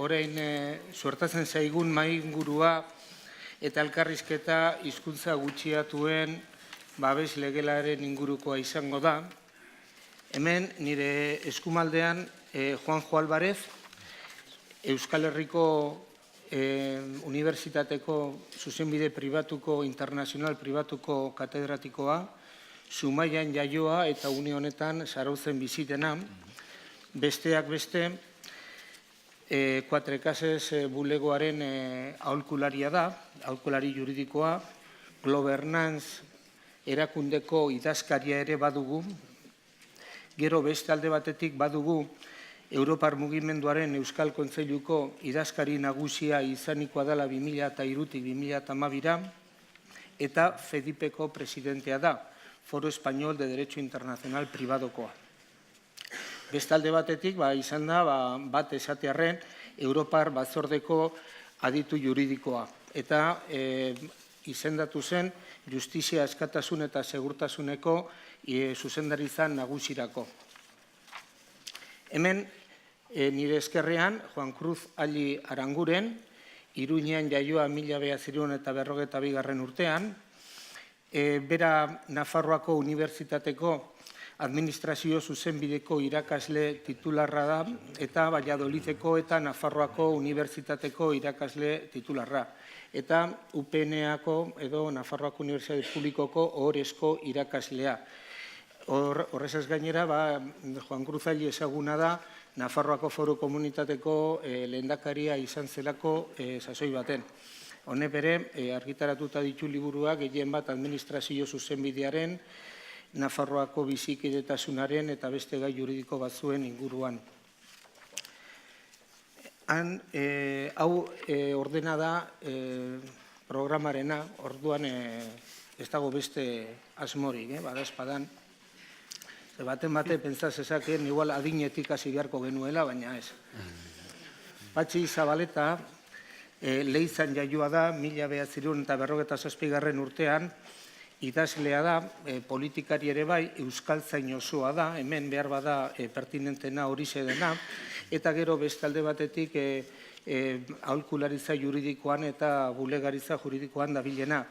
orain suertatzen zaigun maingurua eta elkarrizketa hizkuntza gutxiatuen babes legelaren ingurukoa izango da. Hemen nire eskumaldean Juanjo Álvarez, Euskal Herriko Unibertsitateko zuzenbide pribatuko, internazional pribatuko katedratikoa, Zumaian jaioa eta une honetan Zarautzen bizitena. Besteak beste, Cuatro Cases bulegoaren aholkularia da, aholkulari juridikoa, Governance erakundeko idazkaria ere badugu. Gero beste alde batetik badugu Europar Mugimenduaren Euskal Kontseiluko idazkari nagusia izanikoa dela 2003-tik 2012 eta FEDIPeko presidentea da, Foro Español de Derecho Internacional Privadokoa. Beste alde batetik izan da bat esatearren Europar Batzordeko aditu juridikoa eta izendatu zen Justizia, Askatasun eta Segurtasuneko zuzendaritza nagusirako. Hemen nire eskerrean Juan Cruz Alli Aranguren, Iruñean jaioa 1952 urtean, bera Nafarroako Unibertsitateko Administrazio Zuzenbideko irakasle titularra da eta Valladolideko eta Nafarroako Unibertsitateko irakasle titularra. Eta UPN-ako edo Nafarroako Unibertsitate Publikoko ohorezko irakaslea. Horrezaz gainera, Juan Cruz Alli ezaguna da Nafarroako Foru Komunitateko lehendakaria izan zelako sasoi baten. Honek bere, argitaratuta ditu liburuak gehien bat administrazio zuzenbidearen, Nafarroako bizikidetasunaren eta beste gai juridiko batzuen inguruan. Hau ordena da programarena, orduan ez dago beste asmorik, badazpadan. Baten pentsaz ezakeen, igual adinetik hasi beharko genuela, baina ez. Patxi Zabaleta, Leizan jaioa da, 1957 urtean, idazlea da, politikari ere bai, euskaltzain osoa da, hemen behar bada pertinentena horixe dena, eta gero beste alde batetik aholkularitza juridikoan eta bulegaritza juridikoan dabilena.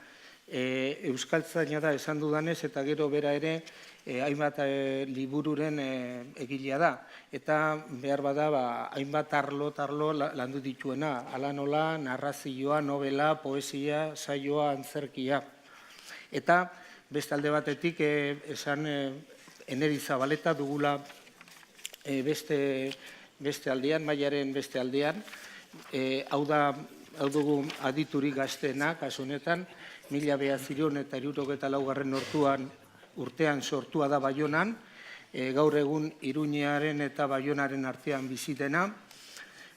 Euskaltzaina da esan dudanez eta gero bera ere hainbat libururen egilea da. Eta behar bada hainbat arlo landu dituena. Hala nola, narrazioa, novela, poesia, saioa, antzerkia. Eta beste alde batetik esan Eneri Zabaleta dugula beste aldean, mailaren beste aldean. Hau dugu aditurik gazteena, kasu honetan, 1974 urtean sortua da Baionan, gaur egun Iruñearen eta Baionaren artean bizitena,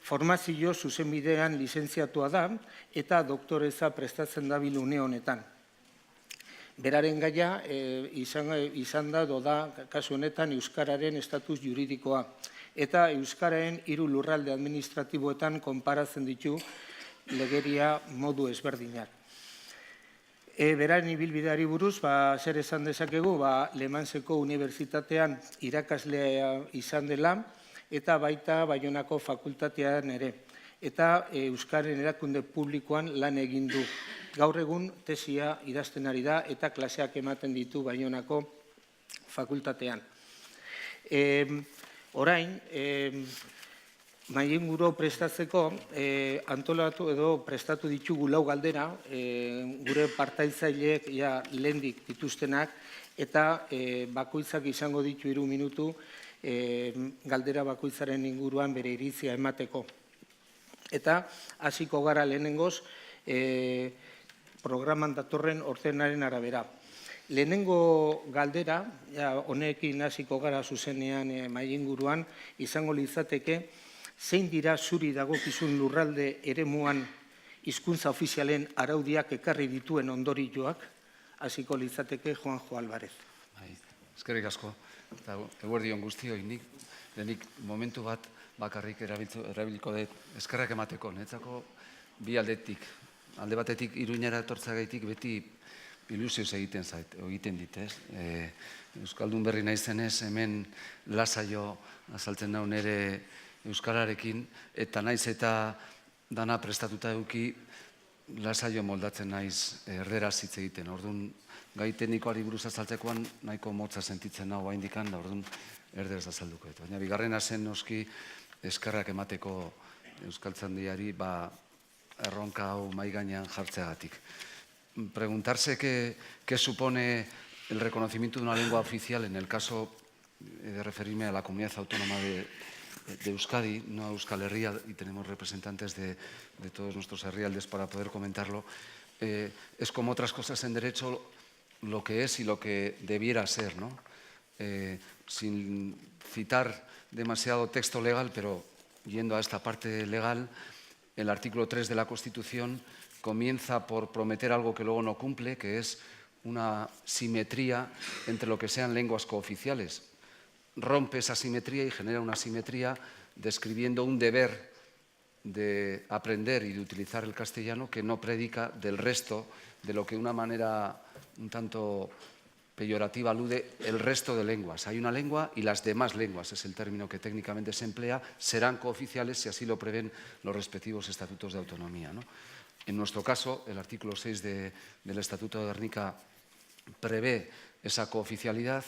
formazio zuzenbidean lizentziatua da eta doktoreza prestatzen dabil une honetan. Beraren gaia izan da kasu honetan Euskararen estatus juridikoa eta Euskararen 3 lurralde administratiboetan konparatzen ditu legeria modu ezberdinak. Beraren ibilbideari buruz, zer esan dezakegu, Le Manseko Unibertsitatean irakaslea izan dela eta baita Baionako fakultatean ere. Eta Euskaren erakunde publikoan lan egin du. Gaur egun tesia idazten ari da eta klaseak ematen ditu Baionako fakultatean. Orain, mailinguru prestatzeko antolatu edo prestatu ditugu 4 galdera, gure partaitzaileek lehendik dituztenak eta bakoitzak izango ditu 3 minutu galdera bakoitzaren inguruan bere iritzia emateko. Eta hasiko gara lehenengoz programan datorren ordenaren arabera. Lehenengo galdera, honekin hasiko gara zuzenean mailinguruan, izango litzateke zein dira zuri dagokizun lurralde eremuan hizkuntza ofizialen araudiak ekarri dituen ondorioak, hasiko litzateke Juanjo Álvarez. Eskerrik asko, eta eguerdion guztioi, nik momentu bat bakarrik erabiliko dut eskerrak emateko, netzako bi aldetik. Alde batetik Iruñera etortzagaitik beti ilusioz egiten dit, ez? Euskaldun berri naizenez, hemen lasaio azaltzen daun ere euskararekin, eta naiz eta dana prestatuta eduki, lasaio moldatzen naiz erderaz hitz egiten. Orduan, gai teknikoari buruz azaltzekoan nahiko motza sentitzen nago haindikan, da orduan erderaz azalduko. Baina bigarrena zen noski eskerrak emateko Euskaltzaindiari erronka hau mahai gainean jartzeagatik. Preguntarse qué supone el reconocimiento de una lengua oficial en el caso de referirme a la comunidad autónoma de Euskadi, no a Euskal Herria, y tenemos representantes de todos nuestros herrialdes para poder comentarlo, es como otras cosas en derecho lo que es y lo que debiera ser, ¿no? Sin citar demasiado texto legal, pero yendo a esta parte legal, el artículo 3 de la Constitución comienza por prometer algo que luego no cumple, que es una simetría entre lo que sean lenguas cooficiales. Rompe esa simetría y genera una simetría describiendo un deber de aprender y de utilizar el castellano que no predica del resto de lo que de una manera un tanto peyorativa alude el resto de lenguas. Hay una lengua y las demás lenguas, es el término que técnicamente se emplea, serán cooficiales si así lo prevén los respectivos estatutos de autonomía, ¿no? En nuestro caso, el artículo 6 del Estatuto de Gernika prevé esa cooficialidad.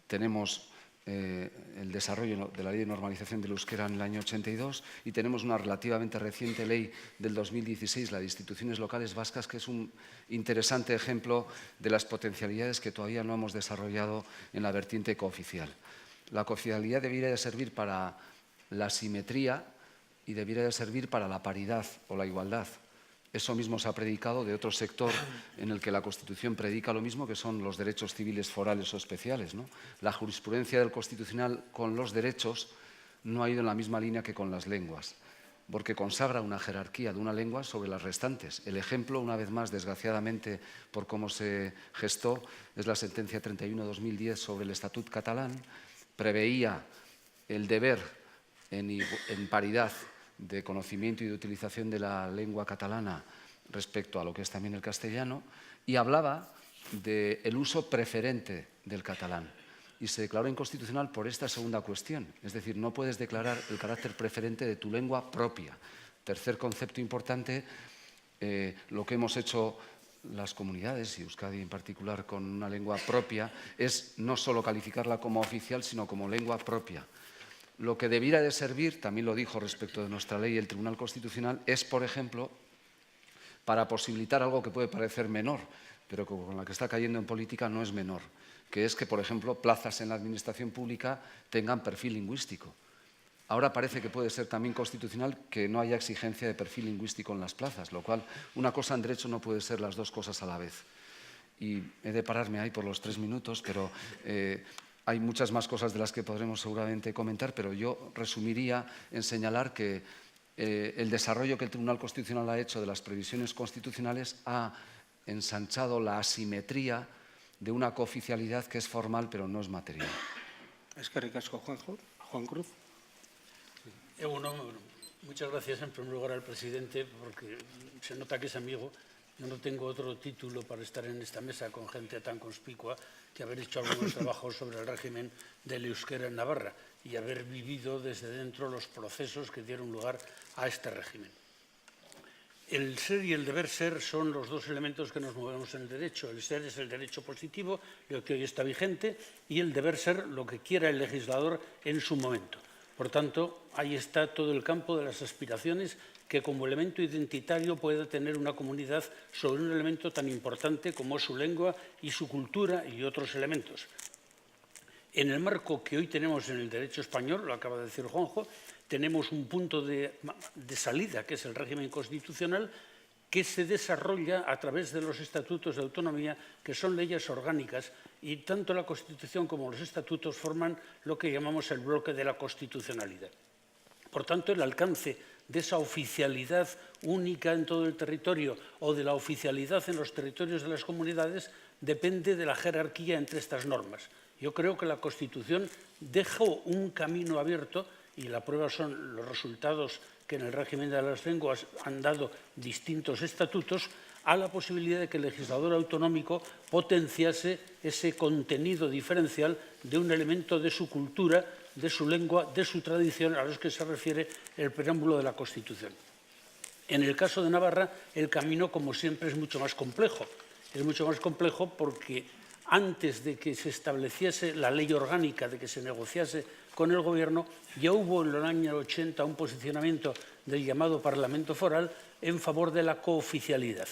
Tenemos el desarrollo de la Ley de Normalización del Euskera en el año 82 y tenemos una relativamente reciente ley del 2016, la de Instituciones Locales Vascas, que es un interesante ejemplo de las potencialidades que todavía no hemos desarrollado en la vertiente cooficial. La cooficialidad debería de servir para la simetría y debería de servir para la paridad o la igualdad. Eso mismo se ha predicado de otro sector en el que la Constitución predica lo mismo, que son los derechos civiles forales o especiales, ¿no? La jurisprudencia del Constitucional con los derechos no ha ido en la misma línea que con las lenguas, porque consagra una jerarquía de una lengua sobre las restantes. El ejemplo, una vez más, desgraciadamente, por cómo se gestó, es la sentencia 31/2010 sobre el Estatut catalán. Preveía el deber en paridad de conocimiento y de utilización de la lengua catalana respecto a lo que es también el castellano, y hablaba del uso preferente del catalán. Y se declaró inconstitucional por esta segunda cuestión, es decir, no puedes declarar el carácter preferente de tu lengua propia. Tercer concepto importante, lo que hemos hecho las comunidades, y Euskadi en particular, con una lengua propia, es no solo calificarla como oficial, sino como lengua propia. Lo que debiera de servir, también lo dijo respecto de nuestra ley el Tribunal Constitucional, es, por ejemplo, para posibilitar algo que puede parecer menor, pero que con la que está cayendo en política no es menor, que es que, por ejemplo, plazas en la administración pública tengan perfil lingüístico. Ahora parece que puede ser también constitucional que no haya exigencia de perfil lingüístico en las plazas, lo cual una cosa en derecho no puede ser las dos cosas a la vez. Y he de pararme ahí por los 3 minutos, pero hay muchas más cosas de las que podremos seguramente comentar, pero yo resumiría en señalar que el desarrollo que el Tribunal Constitucional ha hecho de las previsiones constitucionales ha ensanchado la asimetría de una cooficialidad que es formal pero no es material. Eskerrik asko, Juan Cruz. Muchas gracias en primer lugar al presidente, porque se nota que es amigo. Yo no tengo otro título para estar en esta mesa con gente tan conspicua que haber hecho algunos trabajos sobre el régimen del euskera en Navarra y haber vivido desde dentro los procesos que dieron lugar a este régimen. El ser y el deber ser son los dos elementos que nos movemos en el derecho. El ser es el derecho positivo, lo que hoy está vigente, y el deber ser lo que quiera el legislador en su momento. Por tanto, ahí está todo el campo de las aspiraciones que como elemento identitario pueda tener una comunidad sobre un elemento tan importante como es su lengua y su cultura y otros elementos. En el marco que hoy tenemos en el derecho español, lo acaba de decir Juanjo, tenemos un punto de salida, que es el régimen constitucional, que se desarrolla a través de los estatutos de autonomía, que son leyes orgánicas, y tanto la Constitución como los estatutos forman lo que llamamos el bloque de la constitucionalidad. Por tanto, el alcance de esa oficialidad única en todo el territorio o de la oficialidad en los territorios de las comunidades depende de la jerarquía entre estas normas. Yo creo que la Constitución dejó un camino abierto, y la prueba son los resultados que en el régimen de las lenguas han dado distintos estatutos, a la posibilidad de que el legislador autonómico potenciase ese contenido diferencial de un elemento de su cultura de su lengua, de su tradición, a los que se refiere el preámbulo de la Constitución. En el caso de Navarra, el camino, como siempre, es mucho más complejo. Es mucho más complejo porque antes de que se estableciese la ley orgánica, de que se negociase con el Gobierno, ya hubo en el año 80 un posicionamiento del llamado Parlamento Foral en favor de la cooficialidad.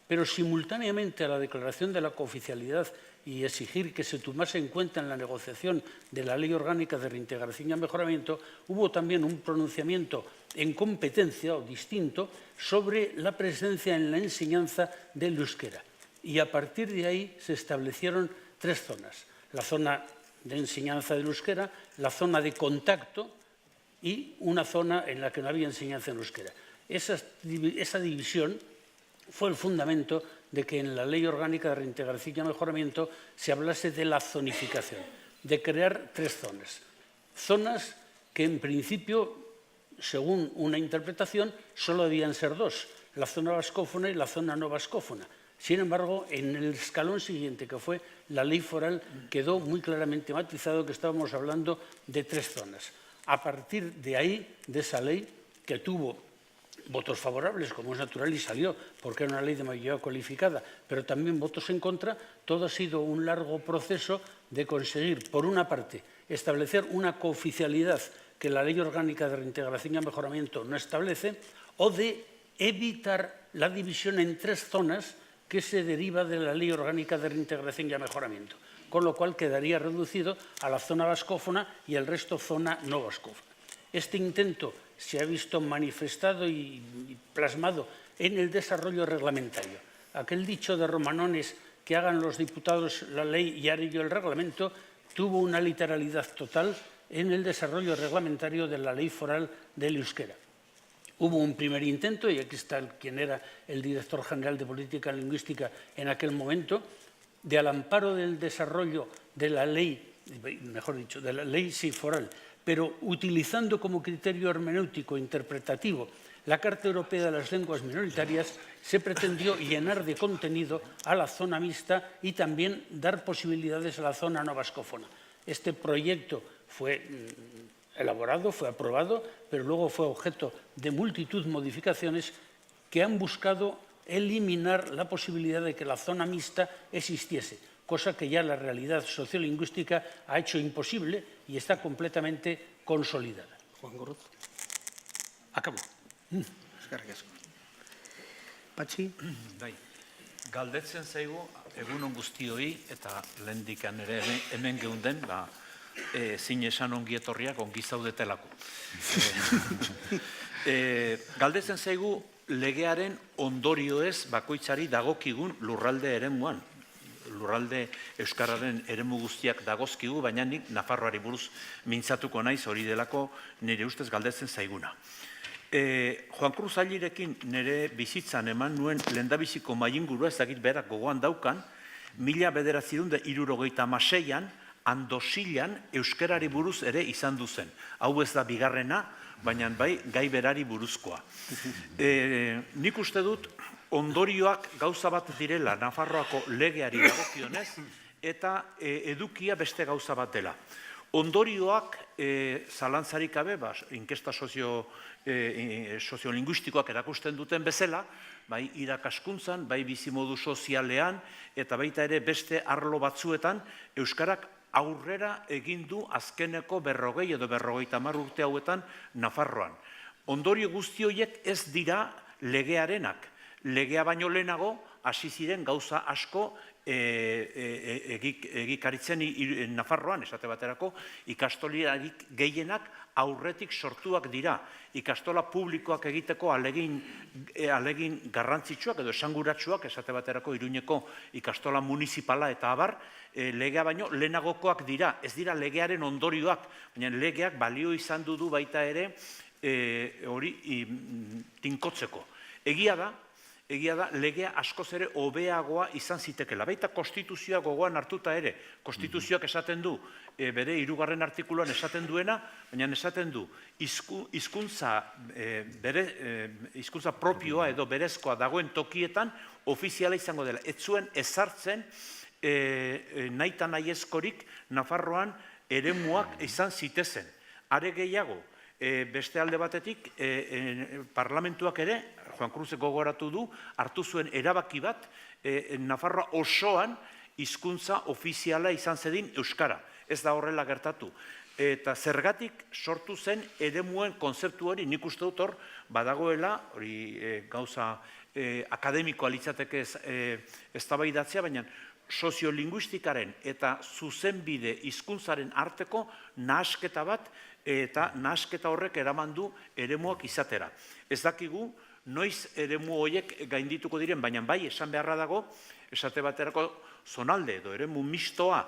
Pero simultáneamente a la declaración de la cooficialidad y exigir que se tomase en cuenta en la negociación de la Ley Orgánica de Reintegración y Mejoramiento, hubo también un pronunciamiento en competencia o distinto sobre la presencia en la enseñanza del euskera. Y a partir de ahí se establecieron 3 zonas. La zona de enseñanza del euskera, la zona de contacto y una zona en la que no había enseñanza en euskera. Esa división fue el fundamento de que en la Ley Orgánica de Reintegración y Mejoramiento se hablase de la zonificación, de crear 3 zonas. Zonas que en principio, según una interpretación, solo debían ser 2, la zona vascófona y la zona no vascófona. Sin embargo, en el escalón siguiente, que fue la ley foral, quedó muy claramente matizado que estábamos hablando de 3 zonas. A partir de ahí, de esa ley, que tuvo votos favorables, como es natural, y salió, porque era una ley de mayoría cualificada, pero también votos en contra, todo ha sido un largo proceso de conseguir, por una parte, establecer una cooficialidad que la Ley Orgánica de Reintegración y Mejoramiento no establece, o de evitar la división en 3 zonas que se deriva de la Ley Orgánica de Reintegración y Mejoramiento, con lo cual quedaría reducido a la zona vascófona y el resto zona no vascófona. Este intento se ha visto manifestado y plasmado en el desarrollo reglamentario. Aquel dicho de Romanones, que hagan los diputados la ley y haré yo el reglamento, tuvo una literalidad total en el desarrollo reglamentario de la ley foral del euskera. Hubo un primer intento, y aquí está quien era el director general de Política Lingüística en aquel momento, de al amparo del desarrollo de la ley, mejor dicho, de la ley foral, pero utilizando como criterio hermenéutico interpretativo la Carta Europea de las Lenguas Minoritarias, se pretendió llenar de contenido a la zona mixta y también dar posibilidades a la zona no vascófona. Este proyecto fue elaborado, fue aprobado, pero luego fue objeto de multitud de modificaciones que han buscado eliminar la posibilidad de que la zona mixta existiese, cosa que ya la realidad sociolingüística ha hecho imposible y está completamente consolidada. Juan Gorroz. Acabo. Eskerrik asko. Patxi? Bai, galdetzen zaigu egunon guztioi eta lehendikan ere hemen geunden, zin esan ongi etorriak ongi zaudetelako. Galdetzen zaigu legearen ondorioez bakoitzari dagokigun lurralde eremuan. Lurralde euskararen eremu guztiak dagozkigu, baina nik Nafarroari buruz mintzatuko naiz, hori delako nire ustez galdetzen zaiguna. Juan Cruz Allirekin nire bizitzan eman nuen lehendabiziko maingurua, ez dakit berak gogoan daukan, 1976an Andosilan euskarari buruz ere izan duzen. Hau ez da bigarrena, baina bai gai berari buruzkoa. Nik uste dut ondorioak gauza bat direla Nafarroako legeari dagokionez eta edukia beste gauza bat dela. Ondorioak zalantzarik gabe, inkesta soziolinguistikoak erakusten duten bezala, bai irakaskuntzan, bai bizimodu sozialean, eta baita ere beste arlo batzuetan, euskarak aurrera egin du azkeneko 40 edo 50 urte hauetan Nafarroan. Ondorio guzti horiek ez dira legearenak. Legea baino lehenago, hasi ziren gauza asko egikaritzen Nafarroan, esate baterako, ikastolarik gehienak aurretik sortuak dira. Ikastola publikoak egiteko alegin garrantzitsuak edo esanguratsuak, esate baterako Iruñeko ikastola municipala eta abar, legea baino lehenagokoak dira. Ez dira legearen ondorioak, baina legeak balio izan du baita ere hori tinkotzeko. Egia da, legea askoz ere hobeagoa izan zitekela. Baita konstituzioa gogoan hartuta ere. Konstituzioak esaten du, bere 3. artikuluan esaten duena, baina esaten du, hizkuntza propioa edo berezkoa dagoen tokietan ofiziala izango dela. Ez zuen ezartzen nahita nahiezkorik Nafarroan eremuak izan zitezen. Are gehiago, beste alde batetik, parlamentuak ere, Juan Cruzek gogoratu du, hartu zuen erabaki bat, Nafarroa osoan hizkuntza ofiziala izan zedin euskara. Ez da horrela gertatu. Eta zergatik sortu zen eremuen konzeptu hori, nik uste dut hor, badagoela, hori gauza akademikoa litzateke eztabaidatzea, baina soziolinguistikaren eta zuzenbide hizkuntzaren arteko nahasketa bat, eta nahasketa horrek eraman du eremuak izatera. Ez dakigu, noiz eremu horiek gaindituko diren, baina bai, esan beharra dago, esate baterako zonalde edo eremu mistoa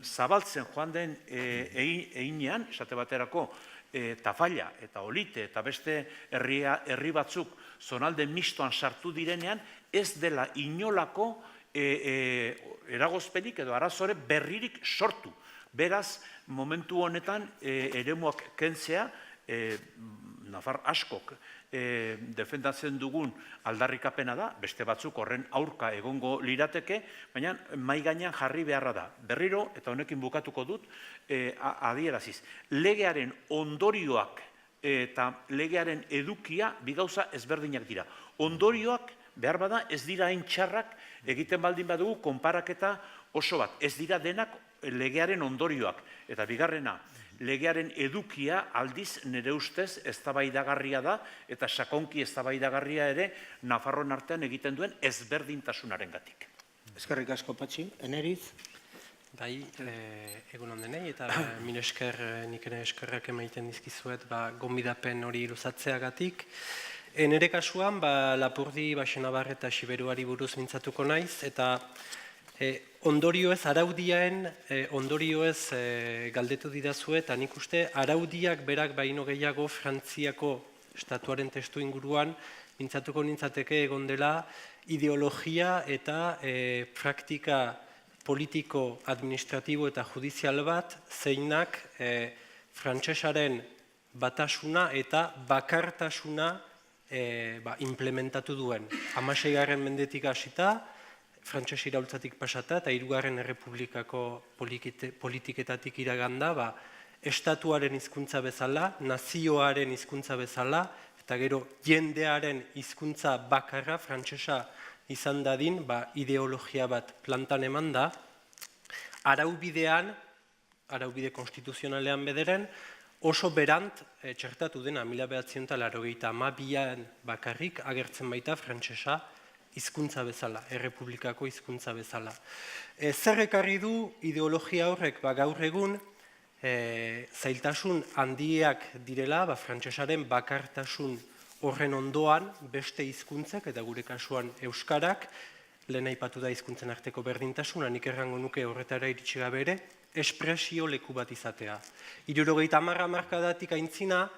zabaltzen joan den einean, esate baterako Tafalla eta Olite eta beste herri batzuk zonalde mistoan sartu direnean, ez dela inolako eragozpenik edo arazore berririk sortu. Beraz, momentu honetan eremuak kentzea, Nafar askok defendatzen dugun aldarrikapena da, beste batzuk horren aurka egongo lirateke, baina mahai gainean jarri beharra da. Berriro, eta honekin bukatuko dut, adieraziz. Legearen ondorioak eta legearen edukia bi gauza ezberdinak dira. Ondorioak, behar bada, ez dira hain txarrak egiten baldin badugu konparaketa oso bat. Ez dira denak legearen ondorioak. Eta bigarrena, legearen edukia aldiz nire ustez eztabaidagarria da eta sakonki eztabaidagarria ere Nafarroan artean egiten duen ezberdintasunarengatik. Eskerrik asko, Patxi. Eneriz? Bai, egun ondenei, eta mire esker, nik ere eskerrak emaiten dizkizuet, gonbidapen hori luzatzeagatik. Nire kasuan, Lapurdi, Baxenabar eta Siberuari buruz mintzatuko naiz, eta ondorioez, araudiaen ondorioez galdetu didazue, eta nik uste araudiak berak baino gehiago Frantziako estatuaren testu inguruan mintzatuko nintzateke egon dela ideologia eta praktika politiko, administratibo eta judizial bat zeinak frantsesaren batasuna eta bakartasuna implementatu duen. 16. mendetik hasita, frantses iraultzatik pasata eta 3. Errepublikako politiketatik iraganda, estatuaren hizkuntza bezala, nazioaren hizkuntza bezala, eta gero jendearen hizkuntza bakarra, frantsesa izan dadin, ideologia bat plantan eman da, araubidean, araubide konstituzionalean bederen, oso berant txertatu dena, 1982an bakarrik agertzen baita frantsesa hizkuntza bezala, errepublikako hizkuntza bezala. Zer ekarri du ideologia horrek, gaur egun, zailtasun handiak direla, frantsesaren bakartasun horren ondoan beste hizkuntzak, eta gure kasuan euskarak, lehen aipatu da hizkuntzen arteko berdintasuna, nik errango nuke horretara iritsi gabe ere, espresio leku bat izatea. 70 hamarkadatik aintzina,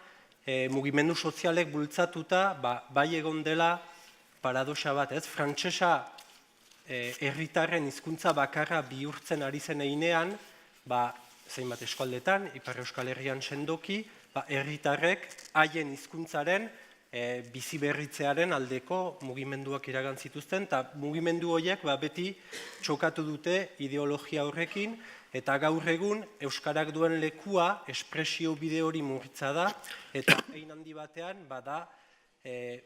mugimendu sozialek bultzatuta, bai egon dela paradoxa bat, ez? Frantsesa herritarren hizkuntza bakarra bihurtzen ari zen heinean, zeinbat eskualdetan, Ipar Euskal Herrian sendoki, herritarrek haien hizkuntzaren bizi berritzearen aldeko mugimenduak iragan zituzten, eta mugimendu horiek beti txokatu dute ideologia horrekin, eta gaur egun euskarak duen lekua espresio bide hori murritza da, eta hein handi batean bada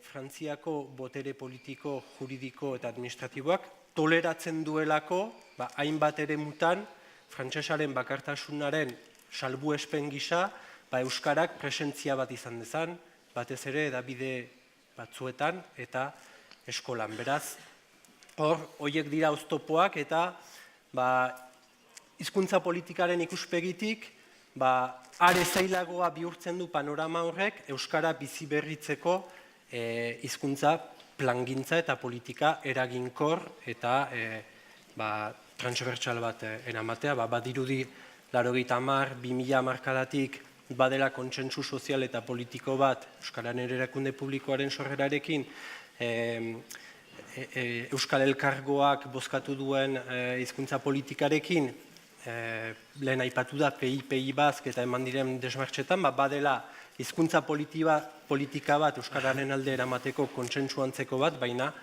Frantziako botere politiko, juridiko eta administratiboak toleratzen duelako, hainbat ere mutan, frantsesaren bakartasunaren salbuespen gisa, euskarak presentzia bat izan dezan, batez ere edabide batzuetan eta eskolan. Beraz, horiek dira oztopoak eta hizkuntza politikaren ikuspegitik, are zailagoa bihurtzen du panorama horrek euskara bizi berritzeko hizkuntza plangintza eta politika eraginkor eta transbertsal bat eramatea. Badirudi 1980-2000 hamarkadatik badela kontsentsu sozial eta politiko bat euskararen erakunde publikoaren sorrerarekin, Euskal Elkargoak bozkatu duen hizkuntza politikarekin, lehen aipatu da PI Bask eta eman diren desmartxetan, badela hizkuntza politika bat euskararen alde eramateko kontsentsu antzeko bat, baina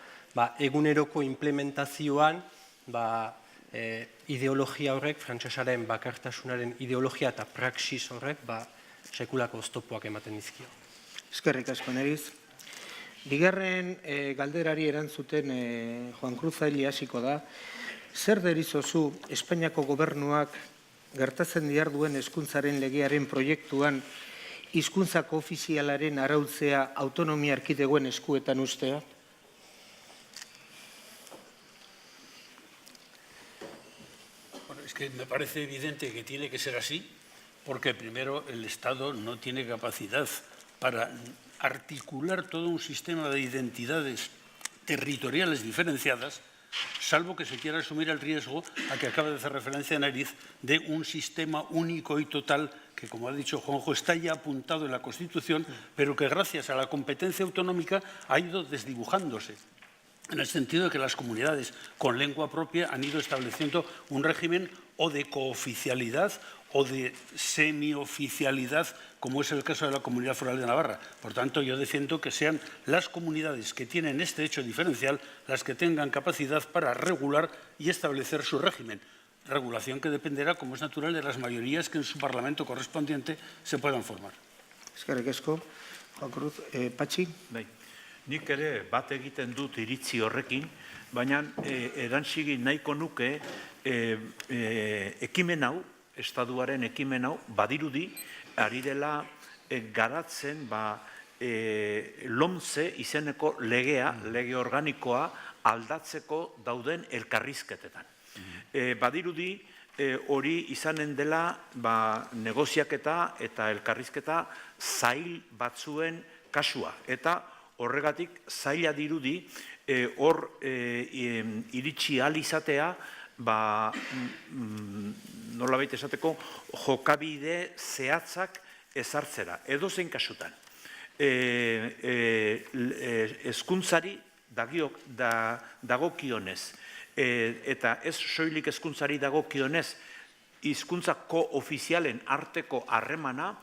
eguneroko implementazioan ideologia horrek, frantsesaren bakartasunaren ideologia eta praxis horrek, sekulako oztopoak ematen dizkio. Eskerrik asko, Neriz. Bigarren galderari erantzuten Juan Cruz Zaili hasiko da. Zer deritzozu Espainiako gobernuak gertatzen diharduen hezkuntzaren legearen proiektuan hizkuntzako ofizialaren arautzea autonomia erkidegoen eskuetan ustea? Bueno, es que me parece evidente que tiene que ser así, porque primero el Estado no tiene capacidad para articular todo un sistema de identidades territoriales diferenciadas, salvo que se quiera asumir el riesgo a que acaba de hacer referencia Neriz de un sistema único y total que, como ha dicho Juanjo, está ya apuntado en la Constitución, pero que gracias a la competencia autonómica ha ido desdibujándose, en el sentido de que las comunidades con lengua propia han ido estableciendo un régimen o de cooficialidad o de semioficialidad, como es el caso de la Comunidad Foral de Navarra. Por tanto, yo defiendo que sean las comunidades que tienen este hecho diferencial las que tengan capacidad para regular y establecer su régimen. Regulación que dependerá, como es natural, de las mayorías que en su Parlamento correspondiente se puedan formar. Eskerrik asko. Juan Cruz, Patxi? Bai. Nik ere bat egiten dut iritzi horrekin, baina erantzigi nahiko nuke ekimen hau, Estatuaren ekimen hau, badirudi, ari dela garatzen LOMCE izeneko legea, lege organikoa, aldatzeko dauden elkarrizketetan. Badirudi, hori izanen dela negoziaketa eta elkarrizketa zail batzuen kasua. Eta horregatik zaila dirudi hor iritsi ahal izatea, nolabait esateko jokabide zehatzak ezartzera. Edozein kasutan. Hezkuntzari dagokionez, eta ez soilik hezkuntzari dagokionez, hizkuntza koofizialen arteko harremana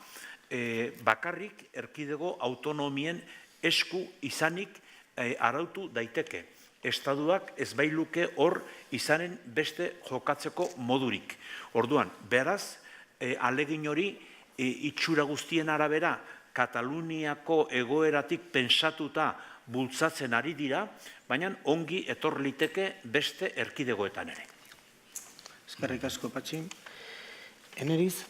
bakarrik erkidego autonomien esku izanik arautu daiteke. Estaduak ez bailuke hor izanen beste jokatzeko modurik. Orduan, beraz, ahalegin hori itxura guztien arabera Kataluniako egoeratik pensatuta bultzatzen ari dira, baina ongi etor liteke beste erkidegoetan ere. Eskerrik asko, Patxi. Eneriz,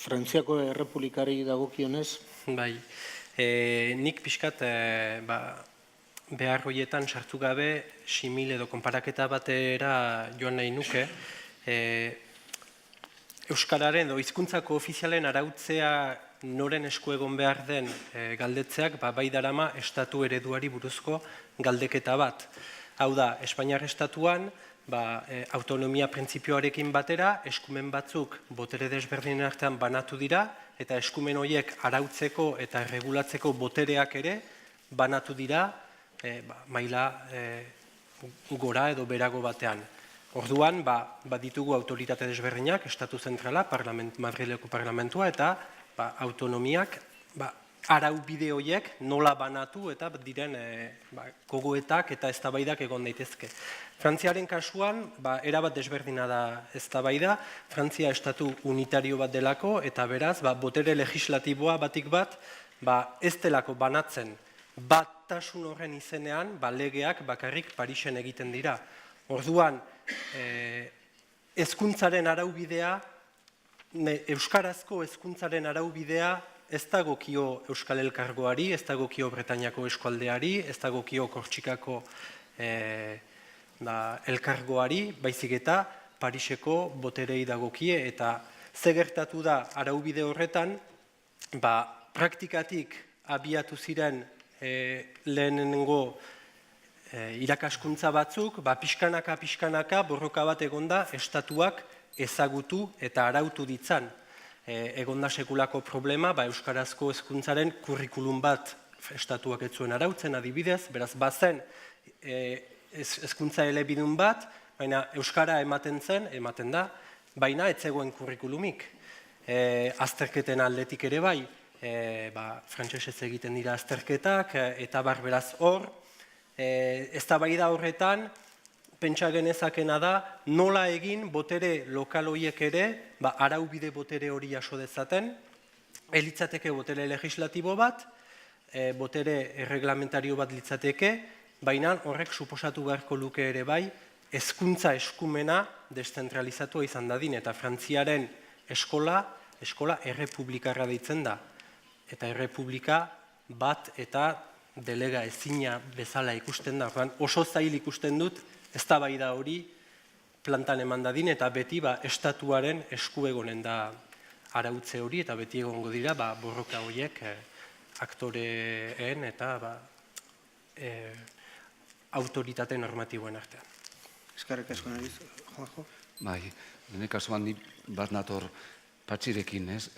Frantziako Errepublikari dagokionez? Bai, nik pixkat behar horietan sartu gabe simil edo konparaketa batera joan nahi nuke. Euskararen edo hizkuntzako ofizialen arautzea noren esku egon behar den galdetzeak bai darama estatu ereduari buruzko galdeketa bat. Hau da, Espainiar estatuan autonomia printzipioarekin batera eskumen batzuk botere desberdinen artean banatu dira eta eskumen horiek arautzeko eta regulatzeko botereak ere banatu dira maila gora edo berago batean. Orduan, ditugu autoritate desberdinak, Estatu Zentrala, Madrileko Parlamentua, eta autonomiak araubide horiek nola banatu eta diren gogoetak eta eztabaidak egon daitezke. Frantziaren kasuan, erabat desberdina da eztabaida, Frantzia estatu unitario bat delako, eta beraz, botere legislatiboa batik bat, ez delako banatzen, batasun horren izenean, legeak bakarrik Parisen egiten dira. Orduan, hezkuntzaren araubidea, euskarazko hezkuntzaren araubidea ez dagokio Euskal Elkargoari, ez dagokio Bretainiako eskualdeari, ez dagokio Kortxikako elkargoari, baizik eta Pariseko boterei dagokie, eta ze gertatu da araubide horretan, praktikatik abiatu ziren lehenengo irakaskuntza batzuk, pixkanaka borroka bat egonda estatuak ezagutu eta arautu ditzan. Egonda sekulako problema, euskarazko hezkuntzaren kurrikulum bat estatuak ez zuen arautzen adibidez, beraz bazen hezkuntza elebidun bat, baina euskara ematen da, baina ez zegoen kurrikulumik. Azterketen aldetik ere bai, frantsesez egiten dira azterketak, eta beraz hor, eztabaida horretan pentsa genezakena da nola egin botere lokal horiek ere, araubide botere hori jaso dezaten, litzateke botere legislatibo bat, botere erreglamentario bat litzateke, baina horrek suposatu beharko luke ere bai, hezkuntza eskumena deszentralizatua izan dadin, eta Frantziaren eskola errepublikarra deitzen da. Eta errepublika bat eta delega ezina bezala ikusten da. Oso zail ikusten dut, eztabaida hori plantan eman dadin, eta beti estatuaren esku egonen da arautze hori, eta beti egongo dira borroka horiek aktoreen eta autoritate normatiboen artean. Eskerrik asko nariz, Juanjo. Bai, nire kasuan ni bat nator Patxirekin, ez?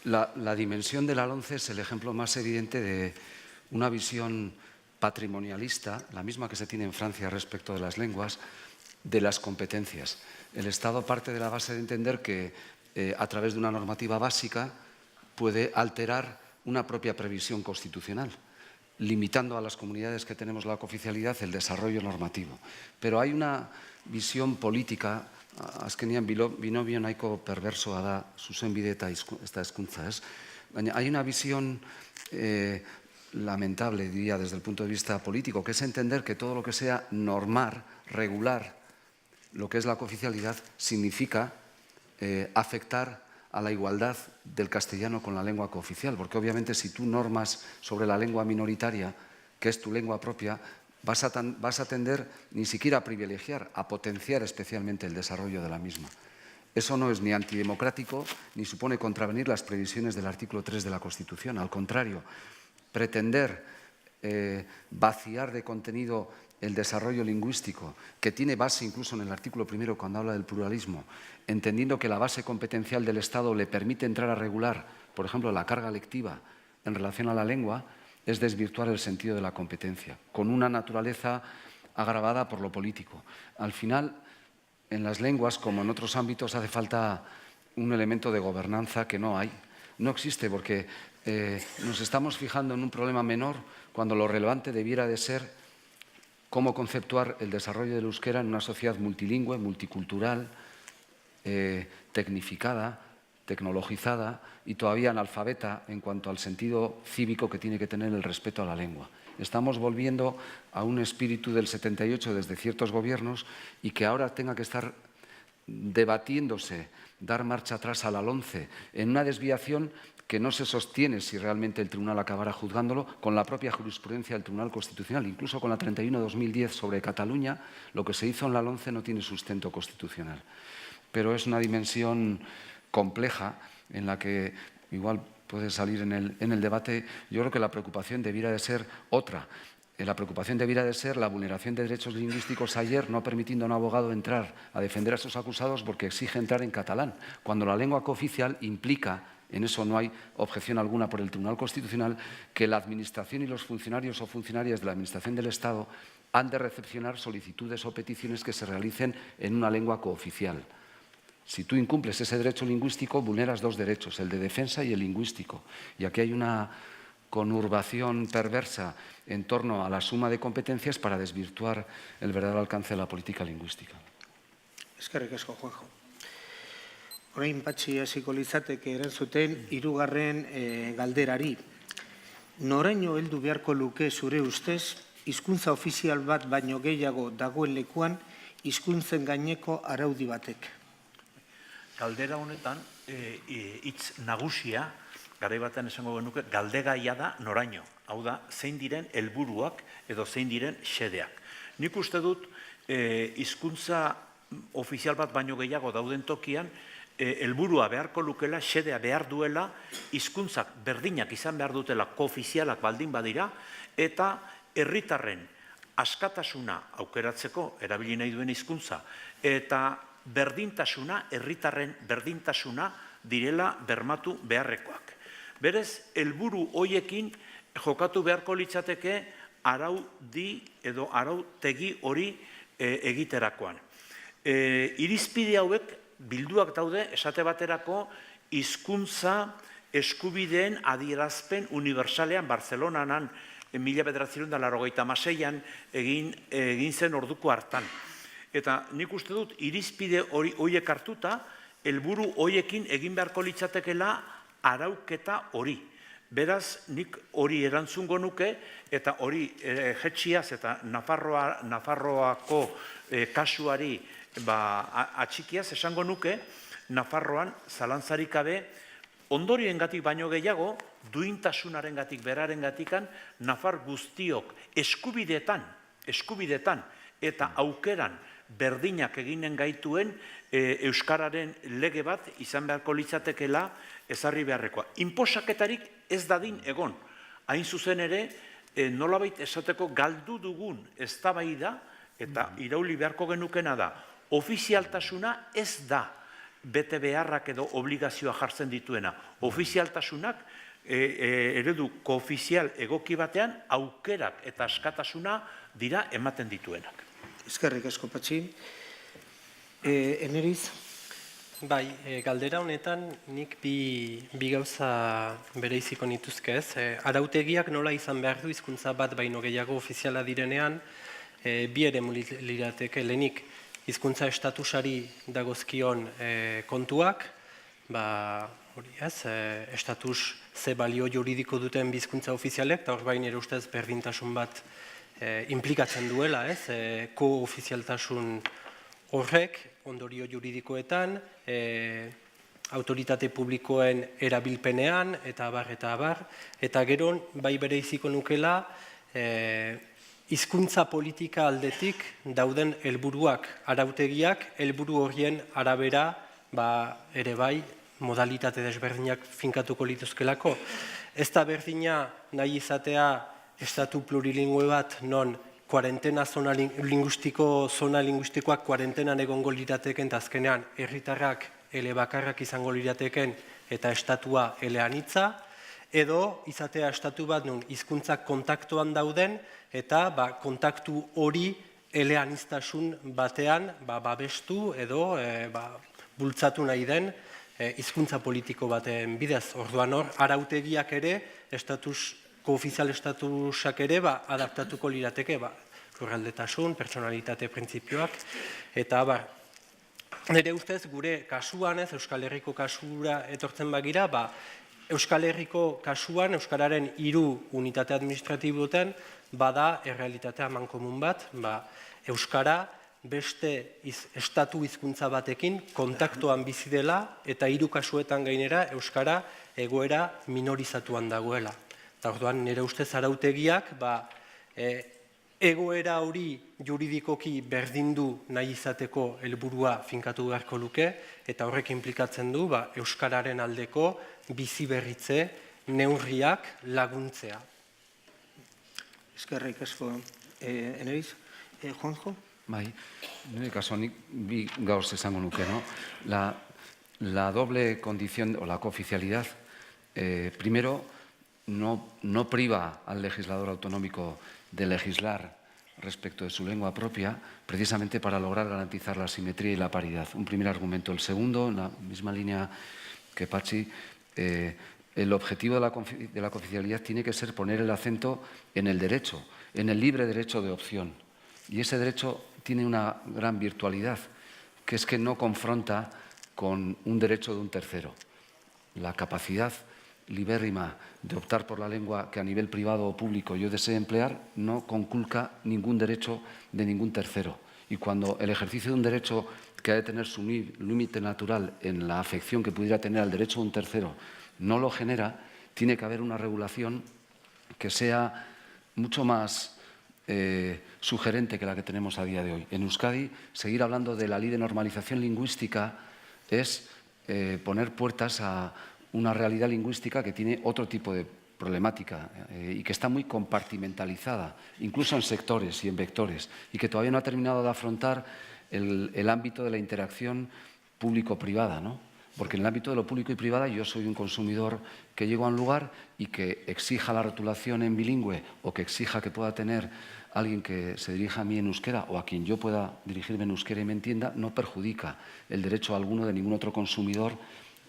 La dimensión de la LOMCE es el ejemplo más evidente de una visión patrimonialista, la misma que se tiene en Francia respecto de las lenguas, de las competencias. El Estado parte de la base de entender que a través de una normativa básica puede alterar una propia previsión constitucional, limitando a las comunidades que tenemos la cooficialidad el desarrollo normativo. Pero hay una visión política, azkenean binobio nahiko perversoa da zuzenbide eta hezkuntza, ez? Baina hay una visión lamentable, diría, desde el punto de vista político, que es entender que todo lo que sea normar, regular, lo que es la cooficialidad, significa afectar a la igualdad del castellano con la lengua cooficial, porque obviamente si tú normas sobre la lengua minoritaria, que es tu lengua propia, vas a tender ni siquiera a privilegiar, a potenciar especialmente el desarrollo de la misma. Eso no es ni antidemocrático ni supone contravenir las previsiones del artículo 3 de la Constitución. Al contrario, pretender vaciar de contenido el desarrollo lingüístico, que tiene base incluso en el artículo 1 cuando habla del pluralismo, entendiendo que la base competencial del Estado le permite entrar a regular, por ejemplo, la carga lectiva en relación a la lengua, es desvirtuar el sentido de la competencia, con una naturaleza agravada por lo político. Al final, en las lenguas, como en otros ámbitos, hace falta un elemento de gobernanza que no hay. No existe porque nos estamos fijando en un problema menor cuando lo relevante debiera de ser cómo conceptuar el desarrollo del euskera en una sociedad multilingüe, multicultural, tecnificada, tecnologizada y todavía analfabeta en cuanto al sentido cívico que tiene que tener el respeto a la lengua. Estamos volviendo a un espíritu del 78 desde ciertos gobiernos y que ahora tenga que estar debatiéndose, dar marcha atrás a la LOMCE en una desviación que no se sostiene si realmente el tribunal acabará juzgándolo con la propia jurisprudencia del Tribunal Constitucional. Incluso con la 31/2010 sobre Cataluña, lo que se hizo en la LOMCE no tiene sustento constitucional. Pero es una dimensión compleja en la que igual puede salir en el debate. Yo creo que la preocupación debiera de ser otra. La preocupación debiera de ser la vulneración de derechos lingüísticos ayer, no permitiendo a un abogado entrar a defender a sus acusados porque exige entrar en catalán, cuando la lengua cooficial implica, en eso no hay objeción alguna por el Tribunal Constitucional, que la Administración y los funcionarios o funcionarias de la Administración del Estado han de recepcionar solicitudes o peticiones que se realicen en una lengua cooficial. Si tú incumples ese derecho lingüístico, vulneras dos derechos, el de defensa y el lingüístico. Y aquí hay una conurbación perversa en torno a la suma de competencias para desvirtuar el verdadero alcance de la política lingüística. Eskerrik asko, Juanjo. Orain Patxi hasiko litzateke erantzuten hirugarren galderari. Noraino heldu beharko luke zure ustez hizkuntza ofizial bat baino gehiago dagoen lekuan hizkuntzen gaineko araudi batek? Galdera honetan, hitz nagusia, garai batean esango genuke, galdegaia da noraino. Hau da, zein diren helburuak edo zein diren xedeak. Nik uste dut, hizkuntza ofizial bat baino gehiago dauden tokian, helburua beharko lukela, xedea behar duela, hizkuntzak berdinak izan behar dutela koofizialak baldin badira, eta herritarren askatasuna aukeratzeko erabili nahi duen hizkuntza, eta berdintasuna, herritarren berdintasuna direla bermatu beharrekoak. Berez, helburu hoiekin jokatu beharko litzateke araudi edo arautegi hori egiterakoan. Irizpide hauek bilduak daude esate baterako hizkuntza eskubideen adierazpen universalean Barcelonan 1986an egin zen orduko hartan. Eta nik uste dut, irizpide horiek hartuta, helburu horiekin egin beharko litzatekela arauketa hori. Beraz, nik hori erantzungo nuke, eta hori jetxiaz eta Nafarroako kasuari atxikiaz esango nuke, Nafarroan zalantzarik gabe, ondorioengatik baino gehiago, duintasunarengatik berarengatikan, Nafar guztiok eskubideetan eta aukeran berdinak eginen gaituen euskararen lege bat izan beharko litzatekela ezarri beharrekoa. Inposaketarik ez dadin egon. Hain zuzen ere, nolabait esateko galdu dugun eztabaida eta irauli beharko genukena da. Ofizialtasuna ez da bete beharrak edo obligazioa jartzen dituena. Ofizialtasunak eredu koofizial egoki batean aukerak eta askatasuna dira ematen dituenak. Eskerrik asko, Patxi. Eneriz? Bai, galdera honetan nik bi gauza bereiziko nituzke ez. Arautegiak nola izan behar du hizkuntza bat baino gehiago ofiziala direnean, bi eremu lirateke lehenik hizkuntza estatusari dagozkion kontuak, hori ez, estatus ze balio juridiko duten bizkuntza ofizialek, eta hor bain ere ustez berdintasun bat implikatzen duela, ez, ko-ofizialtasun horrek, ondorio juridikoetan, autoritate publikoen erabilpenean, eta abar, eta gero bai bereiziko nukela, hizkuntza politika aldetik dauden helburuak, arautegiak, helburu horien arabera, ere bai, modalitate desberdinak finkatuko lituzkelako. Ez da berdina nahi izatea estatu plurilingüe bat non kuarentena zona linguistikoak kuarentenan egongo lirateken, eta azkenean herritarrak elebakarrak izango lirateken eta estatua eleanitza, edo izatea estatu bat non hizkuntzak kontaktuan dauden eta kontaktu hori eleaniztasun batean babestu edo bultzatu nahi den hizkuntza politiko baten bidez. Orduan hor, arautegiak ere, koofizial estatusak ere adaptatuko lirateke, lurraldetasun, pertsonalitate printzipioak, eta nire ustez gure kasuan ez, Euskal Herriko kasura etortzen bagira, Euskal Herriko kasuan, Euskararen 3 unitate administratiboten, bada errealitatea mankomun bat, Euskara beste estatu hizkuntza batekin kontaktuan bizi dela, eta 3 kasuetan gainera Euskara egoera minorizatuan dagoela. Eta orduan nire ustez arautegiak, egoera hori juridikoki berdindu nahi izateko helburua finkatu beharko luke, eta horrek inplikatzen du Euskararen aldeko bizi berritze neurriak laguntzea. Eskerrik asko, Eneriz. Juanjo? Bai, nire kasuanik bi gauz esango nuke, no? La doble condición o la cooficialidad, primero, no priva al legislador autonómico de legislar respecto de su lengua propia, precisamente para lograr garantizar la simetría y la paridad. Un primer argumento. El segundo, en la misma línea que Patxi, el objetivo de la cooficialidad tiene que ser poner el acento en el derecho, en el libre derecho de opción. Y ese derecho tiene una gran virtualidad, que es que no confronta con un derecho de un tercero. La capacidad libérrima de optar por la lengua que a nivel privado o público yo desee emplear no conculca ningún derecho de ningún tercero. Y cuando el ejercicio de un derecho que ha de tener su límite natural en la afección que pudiera tener al derecho de un tercero no lo genera, tiene que haber una regulación que sea mucho más sugerente que la que tenemos a día de hoy. En Euskadi, seguir hablando de la ley de normalización lingüística es poner puertas a una realidad lingüística que tiene otro tipo de problemática y que está muy compartimentalizada, incluso en sectores y en vectores, y que todavía no ha terminado de afrontar el ámbito de la interacción público-privada, ¿no? Porque en el ámbito de lo público y privado yo soy un consumidor que llego a un lugar y que exija la rotulación en bilingüe o que exija que pueda tener alguien que se dirija a mí en euskera o a quien yo pueda dirigirme en euskera y me entienda, no perjudica el derecho alguno de ningún otro consumidor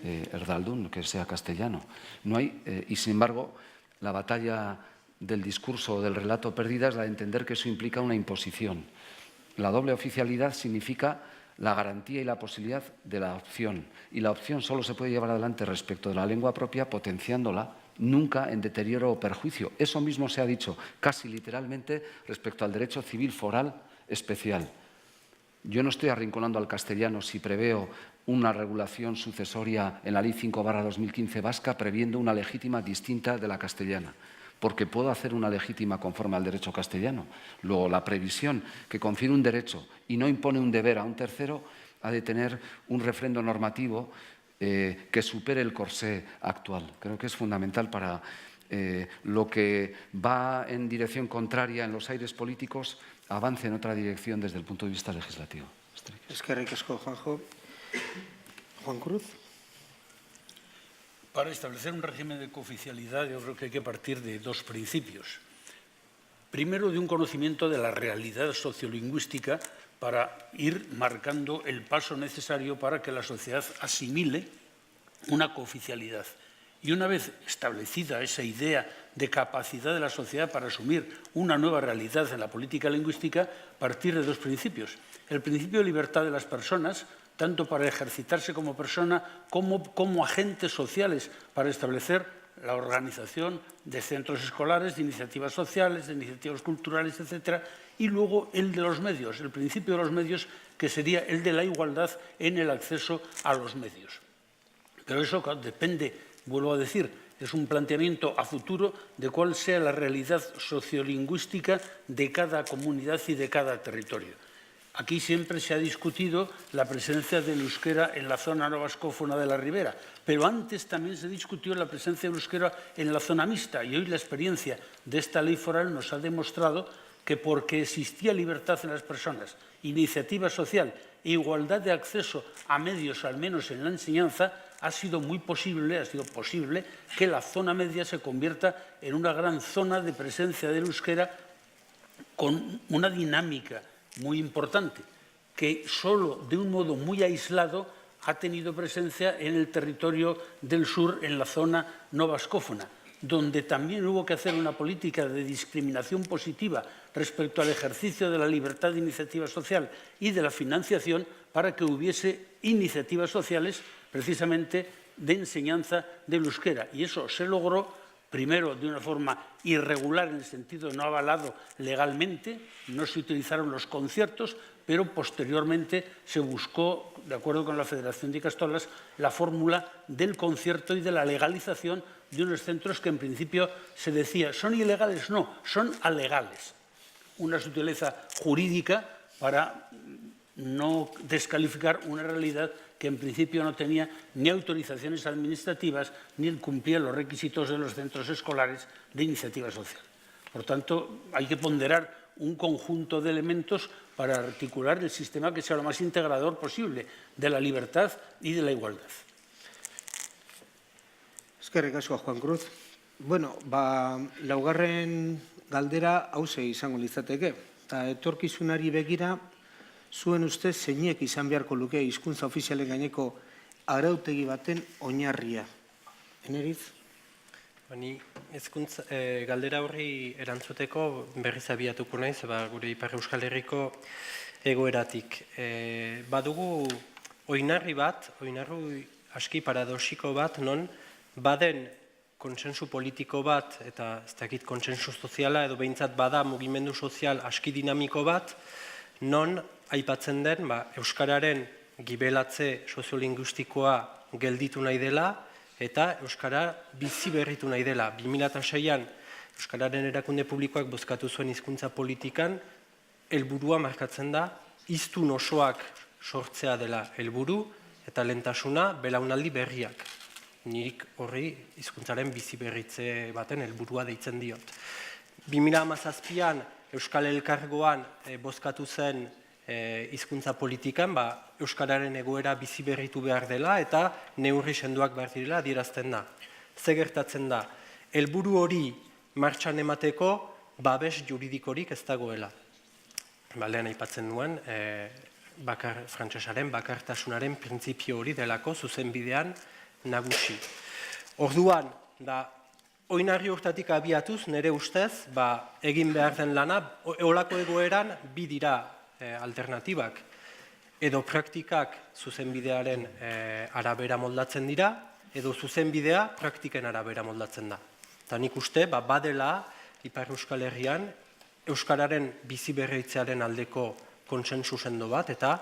erdaldun, que sea castellano. No hay, y sin embargo, la batalla del discurso o del relato perdida es la de entender que eso implica una imposición. la doble oficialidad significa la garantía y la posibilidad de la opción. Y la opción solo se puede llevar adelante respecto de la lengua propia potenciándola, nunca en deterioro o perjuicio. Eso mismo se ha dicho casi literalmente respecto al derecho civil foral especial. Yo no estoy arrinconando al castellano si preveo una regulación sucesoria en la Ley 5/2015 vasca previendo una legítima distinta de la castellana, porque puedo hacer una legítima conforme al derecho castellano. Luego, la previsión que confiere un derecho y no impone un deber a un tercero ha de tener un refrendo normativo que supere el corsé actual. Creo que es fundamental para lo que va en dirección contraria en los aires políticos, avance en otra dirección desde el punto de vista legislativo. Eskerrik asko, Juanjo. Juan Cruz. Para establecer un régimen de cooficialidad yo creo que hay que partir de dos principios. Primero, de un conocimiento de la realidad sociolingüística para ir marcando el paso necesario para que la sociedad asimile una cooficialidad. Y una vez establecida esa idea de capacidad de la sociedad para asumir una nueva realidad en la política lingüística, partir de dos principios. El principio de libertad de las personas, tanto para ejercitarse como persona, como agentes sociales, para establecer la organización de centros escolares, de iniciativas sociales, de iniciativas culturales, etc. Y luego el de los medios, el principio de los medios, que sería el de la igualdad en el acceso a los medios. Pero eso depende, vuelvo a decir, es un planteamiento a futuro de cuál sea la realidad sociolingüística de cada comunidad y de cada territorio. Aquí siempre se ha discutido la presencia del euskera en la zona no vascófona de la Ribera, pero antes también se discutió la presencia del euskera en la zona mixta, y hoy la experiencia de esta ley foral nos ha demostrado que porque existía libertad en las personas, iniciativa social e igualdad de acceso a medios, al menos en la enseñanza, ha sido posible que la zona media se convierta en una gran zona de presencia del euskera con una dinámica muy importante, que solo de un modo muy aislado ha tenido presencia en el territorio del sur, en la zona no vascófona, donde también hubo que hacer una política de discriminación positiva respecto al ejercicio de la libertad de iniciativa social y de la financiación para que hubiese iniciativas sociales precisamente de enseñanza del euskera. Y eso se logró primero de una forma irregular, en el sentido no avalado legalmente, no se utilizaron los conciertos, pero posteriormente se buscó, de acuerdo con la Federación de Ikastolas, la fórmula del concierto y de la legalización de unos centros que en principio se decía, ¿son ilegales? No, son alegales. Una sutileza jurídica para no descalificar una realidad que en principio no tenía ni autorizaciones administrativas ni cumplía los requisitos de los centros escolares de iniciativa social. Por tanto, hay que ponderar un conjunto de elementos para articular el sistema que sea lo más integrador posible de la libertad y de la igualdad. Eskerrik asko, Juan Cruz. Bueno, laugarren galdera hauxe izango litzateke. Eta etorkizunari begira, zuen ustez zeinek izan beharko luke hizkuntza ofizialen gaineko arautegi baten oinarria. Eneritz? Ni galdera horri erantzuteko berriz abiatuko naiz, gure Ipar Euskal Herriko egoeratik. Badugu oinarri aski paradoxiko bat, non baden konsensu politiko bat, eta ez dakit konsensu soziala, edo behintzat bada mugimendu sozial aski dinamiko bat, non aipatzen den euskararen gibelatze soziolinguistikoa gelditu nahi dela, eta euskara bizi berritu nahi dela. 2006an euskararen erakunde publikoak bozkatu zuen hizkuntza politikan, helburua markatzen da, hiztun osoak sortzea dela helburu, eta lehentasuna belaunaldi berriak. Nirik horri hizkuntzaren bizi berritze baten helburua deitzen diot. 2017an Euskal Elkargoan bozkatu zen hizkuntza politikan, euskararen egoera bizi berritu behar dela eta neurri sendoak behar direla adierazten da. Ze gertatzen da, helburu hori martxan emateko babes juridikorik ez dagoela. Lehen aipatzen nuen, frantsesaren bakartasunaren printzipio hori delako zuzenbidean nagusi. Orduan, oinarri hortatik abiatuz, nire ustez, egin behar den lana, olako egoeran bi dira alternatibak. Edo praktikak zuzenbidearen arabera moldatzen dira, edo zuzenbidea praktiken arabera moldatzen da. Eta nik uste, badela, Ipar Euskal Herrian, Euskararen biziberritzearen aldeko kontsentsu sendo bat, eta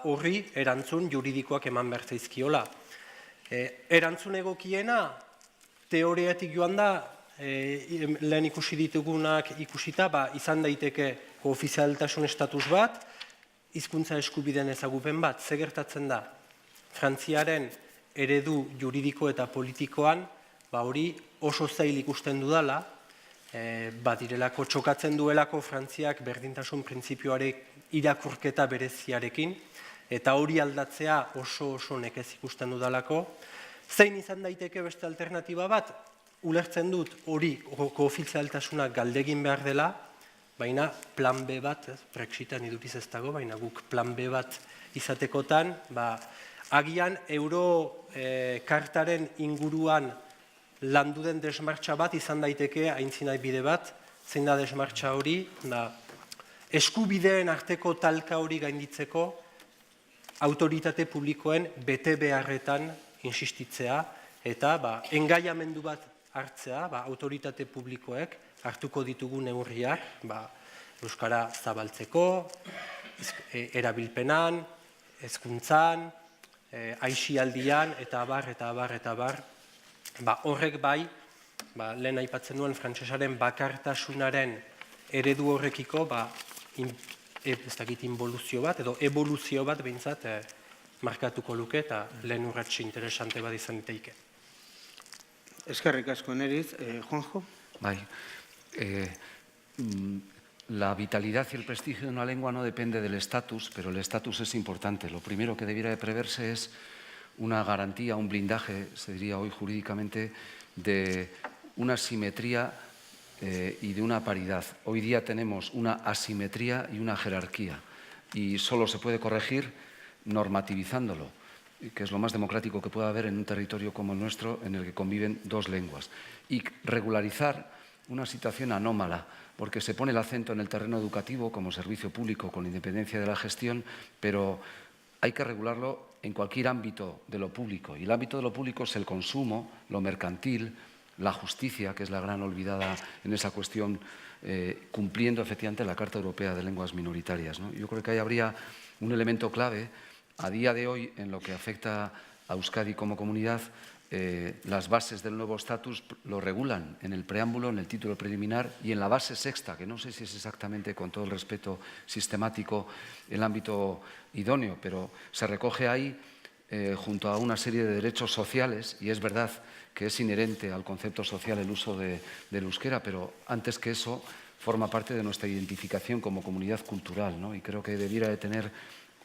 horri erantzun juridikoak eman behar zaizkiola. Erantzun egokiena, teoriatik joan da, lehen ikusi ditugunak ikusita, izan daiteke koofizialtasun estatus bat, hizkuntza eskubideen ezagupen bat, ze gertatzen da, Frantziaren eredu juridiko eta politikoan, hori oso zail ikusten dudala, direlako txokatzen duelako Frantziak berdintasun printzipioarek irakurketa bereziarekin, eta hori aldatzea oso nekez ikusten dudalako. Zein izan daiteke beste alternatiba bat? Ulertzen dut hori koofizialtasunak galdegin behar dela, baina plan B bat, Brexitan iduriz ez dago, baina guk plan B bat izatekotan, agian euro kartaren inguruan landu den desmartxa bat izan daiteke aintzinai bide bat, zein da desmartxa hori, eskubideen arteko talka hori gainditzeko autoritate publikoen bete beharretan insistitzea eta engaiamendu bat hartzea, autoritate publikoek hartuko ditugu neurriak, euskara zabaltzeko, erabilpenan, hezkuntzan, aisialdian, eta abar, horrek lehen aipatzen duen frantsesaren bakartasunaren eredu horrekiko, ez dakit involuzio bat, edo evoluzio bat behintzat markatuko luke, eta lehen urratxe interesante bat izan daiteke. Eskerrik asko, Neriz. Juanjo? La vitalidad y el prestigio de una lengua no depende del estatus, pero el estatus es importante. Lo primero que debiera de preverse es una garantía, un blindaje, se diría hoy jurídicamente, de una simetría y de una paridad. Hoy día tenemos una asimetría y una jerarquía y solo se puede corregir normativizándolo, que es lo más democrático que pueda haber en un territorio como el nuestro en el que conviven dos lenguas. Y regularizar una situación anómala, porque se pone el acento en el terreno educativo como servicio público con independencia de la gestión, pero hay que regularlo en cualquier ámbito de lo público. Y el ámbito de lo público es el consumo, lo mercantil, la justicia, que es la gran olvidada en esa cuestión, cumpliendo efectivamente la Carta Europea de Lenguas Minoritarias, ¿no? Yo creo que ahí habría un elemento clave a día de hoy en lo que afecta a Euskadi como comunidad. Las bases del nuevo estatus lo regulan en el preámbulo, en el título preliminar y en la base sexta, que no sé si es exactamente, con todo el respeto sistemático, el ámbito idóneo, pero se recoge ahí junto a una serie de derechos sociales, y es verdad que es inherente al concepto social el uso del euskera, pero antes que eso forma parte de nuestra identificación como comunidad cultural, ¿no? Y creo que debiera de tener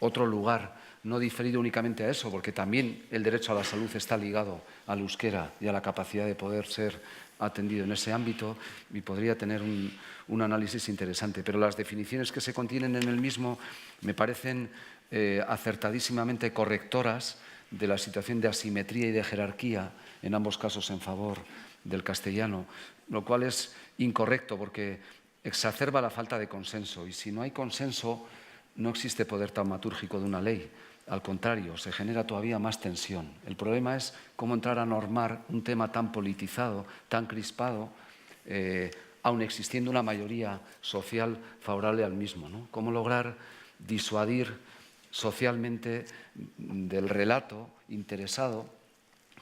otro lugar, no diferido únicamente a eso, porque también el derecho a la salud está ligado al euskera y a la capacidad de poder ser atendido en ese ámbito, y podría tener un análisis interesante. Pero las definiciones que se contienen en el mismo me parecen acertadísimamente correctoras de la situación de asimetría y de jerarquía, en ambos casos en favor del castellano, lo cual es incorrecto porque exacerba la falta de consenso, y si no hay consenso no existe poder taumatúrgico de una ley. Al contrario, se genera todavía más tensión. El problema es cómo entrar a normar un tema tan politizado, tan crispado, aun existiendo una mayoría social favorable al mismo, ¿no? Cómo lograr disuadir socialmente del relato interesado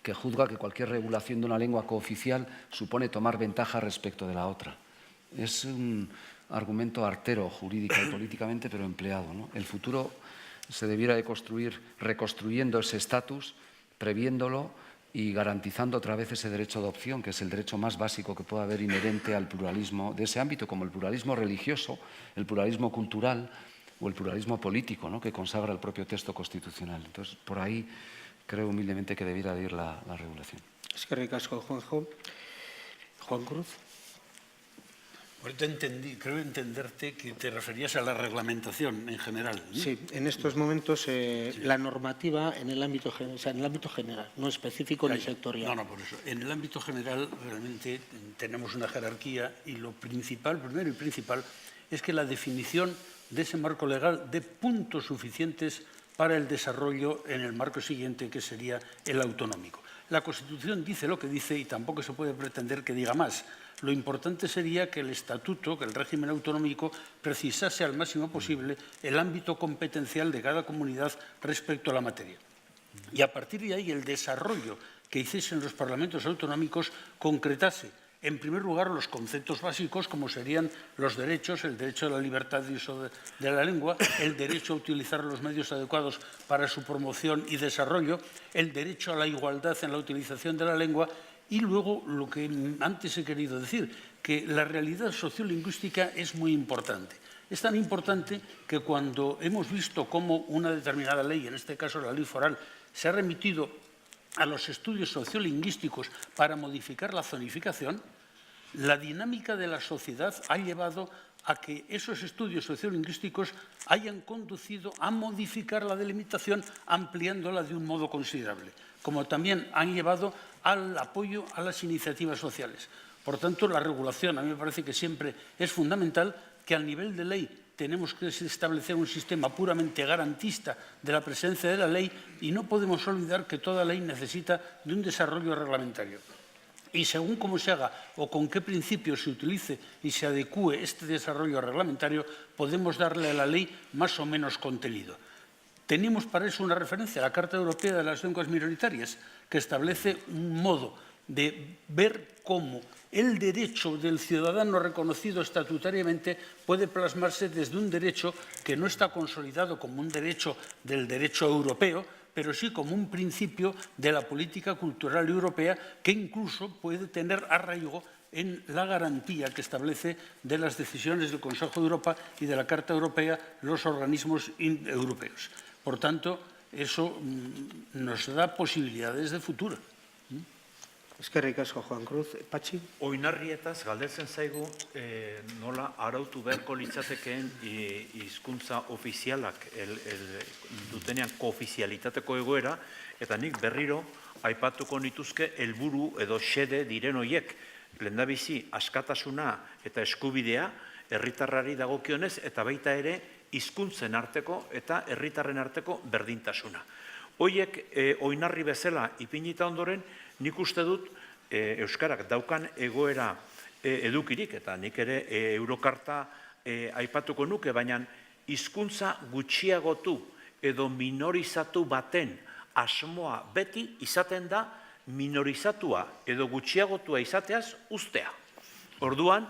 que juzga que cualquier regulación de una lengua cooficial supone tomar ventaja respecto de la otra. Es un argumento artero jurídica y políticamente, pero empleado, ¿no? El futuro se debiera de construir reconstruyendo ese estatus, previéndolo y garantizando otra vez ese derecho de opción, que es el derecho más básico que puede haber inherente al pluralismo de ese ámbito, como el pluralismo religioso, el pluralismo cultural o el pluralismo político, ¿no?, que consagra el propio texto constitucional. Entonces, por ahí creo humildemente que debiera de ir la regulación. Eskerrik asko, Juanjo. Juan Cruz. Ahorita creo entenderte que te referías a la reglamentación en general, ¿no? Sí, en estos momentos la normativa en el ámbito general, no específico ni sectorial. No, por eso. En el ámbito general realmente tenemos una jerarquía y lo principal, primero y principal, es que la definición de ese marco legal dé puntos suficientes para el desarrollo en el marco siguiente, que sería el autonómico. La Constitución dice lo que dice y tampoco se puede pretender que diga más. Lo importante sería que el estatuto, que el régimen autonómico, precisase al máximo posible el ámbito competencial de cada comunidad respecto a la materia. Y a partir de ahí el desarrollo que hiciesen los parlamentos autonómicos concretase, en primer lugar, los conceptos básicos, como serían los derechos, el derecho a la libertad de uso de la lengua, el derecho a utilizar los medios adecuados para su promoción y desarrollo, el derecho a la igualdad en la utilización de la lengua y luego lo que antes he querido decir, que la realidad sociolingüística es muy importante. Es tan importante que cuando hemos visto cómo una determinada ley, en este caso la ley foral, se ha remitido a los estudios sociolingüísticos para modificar la zonificación, la dinámica de la sociedad ha llevado a que esos estudios sociolingüísticos hayan conducido a modificar la delimitación ampliándola de un modo considerable, como también han llevado al apoyo a las iniciativas sociales. Por tanto, la regulación a mí me parece que siempre es fundamental, que al nivel de ley tenemos que establecer un sistema puramente garantista de la presencia de la ley y no podemos olvidar que toda ley necesita de un desarrollo reglamentario. Y según cómo se haga o con qué principios se utilice y se adecúe este desarrollo reglamentario, podemos darle a la ley más o menos contenido. Tenemos para eso una referencia, la Carta Europea de las Lenguas Minoritarias, que establece un modo de ver cómo el derecho del ciudadano reconocido estatutariamente puede plasmarse desde un derecho que no está consolidado como un derecho del derecho europeo, pero sí como un principio de la política cultural europea que incluso puede tener arraigo en la garantía que establece de las decisiones del Consejo de Europa y de la Carta Europea los organismos europeos. Por tanto, eso nos da posibilidades de futuro. Eskerrik asko, Juan Cruz. Patxi? Oinarrietaz galdetzen zaigu nola arautu beharko litzatekeen hizkuntza ofizialak dutenean koofizialitateko egoera, eta nik berriro aipatuko nituzke helburu edo xede diren hoiek. Lehendabizi askatasuna eta eskubidea herritarrari dagokionez eta baita ere hizkuntzen arteko eta herritarren arteko berdintasuna. Hoiek oinarri bezala ipinita ondoren, nik uste dut euskarak daukan egoera edukirik, eta nik ere Eurokarta aipatuko nuke, baina hizkuntza gutxiagotu edo minorizatu baten asmoa beti izaten da minorizatua edo gutxiagotua izateaz ustea. Orduan,